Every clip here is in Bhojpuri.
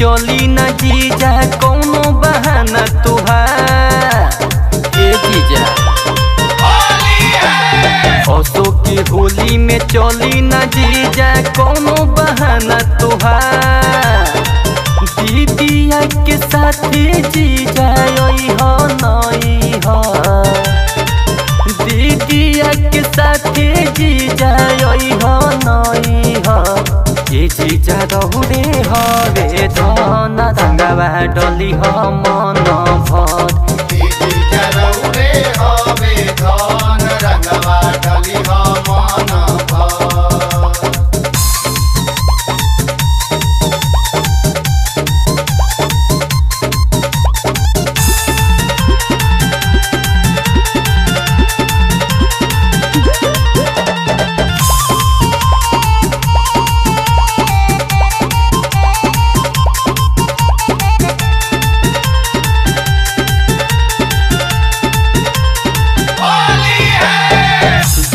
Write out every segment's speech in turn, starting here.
चली न जीजा कौनो बहाना तुहार। ए जीजा असो की होली में चली न जीजा कौनो बहाना तुहार। दीदिया के साथे जीजा हो नई हो, दीदिया के साथे जीजा हो नई हो। ये जीजा दौड़े हवे धन रंगवा डली हो मन भर। जीजा दौड़े हवे धन रंगवा डली हो मन भर।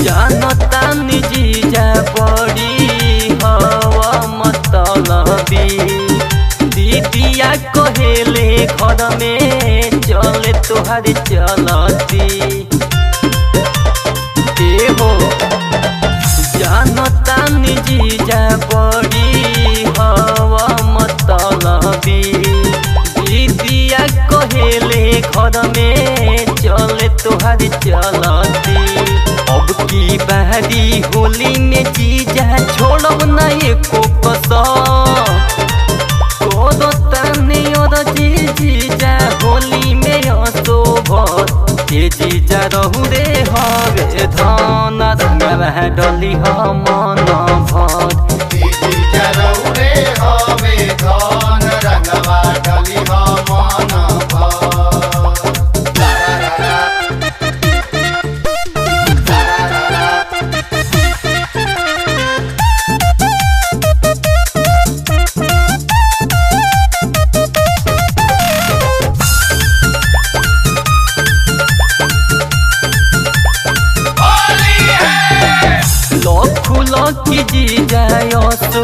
जानतानी जीजा बड़ी हवा मतलबी। दीदिया कहेले घर में चले तोहार चलती। ए हो जानतानी जीजा बड़ी हवा मतलबी। दीदिया कहेले घर में चले तोहार चलती। अब की बहरी होली में जीजा छोड़ब न एको कसम। कोनो तने और जीजा होली में असोभत। ये जीजा रहू रे हवे धन रंगवा डली हो मन भर। जीजा दौड़े हवे धन रंगवा डली हो मन भर। की जीजा सो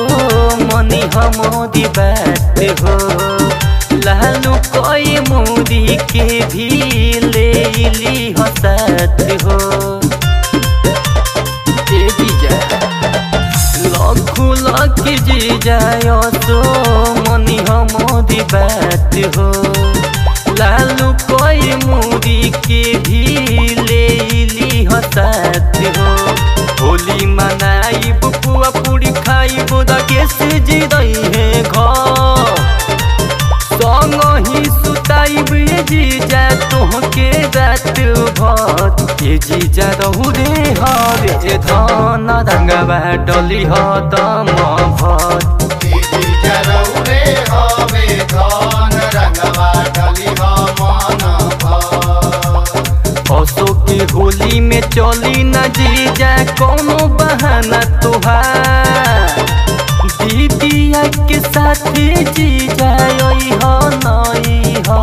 मनी हमोदी बात हो। लालू कोई मोदी के भी ले ली हो साथ हो। ए जीजा लखी जीजा सो मनी हमोदी बात हो। लालू कोई मोदी के भी ले ली हो साथ हो। होली मनाई बुआ पूरी खाई बोदा कैसे जी रही है घर। संग ही सुताई जीजा तोहके रात भर। ये जीजा रहू रे हवे धन रंगवा डली हो दम भर। जीजा दौड़े हवे धन रंगवा डली हो मन भर। असो की होली में चली न जीजा कौनो बहाना तुहार। दीदिया के साथे जीजा हो नई हो,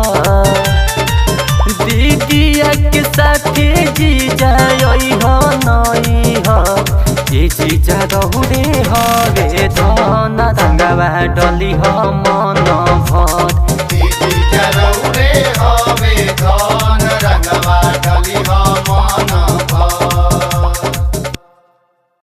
दीदिया के साथे जीजा हो नई हो। ये जीजा दौड़े हवे धन रंगवा डली हो मन भर।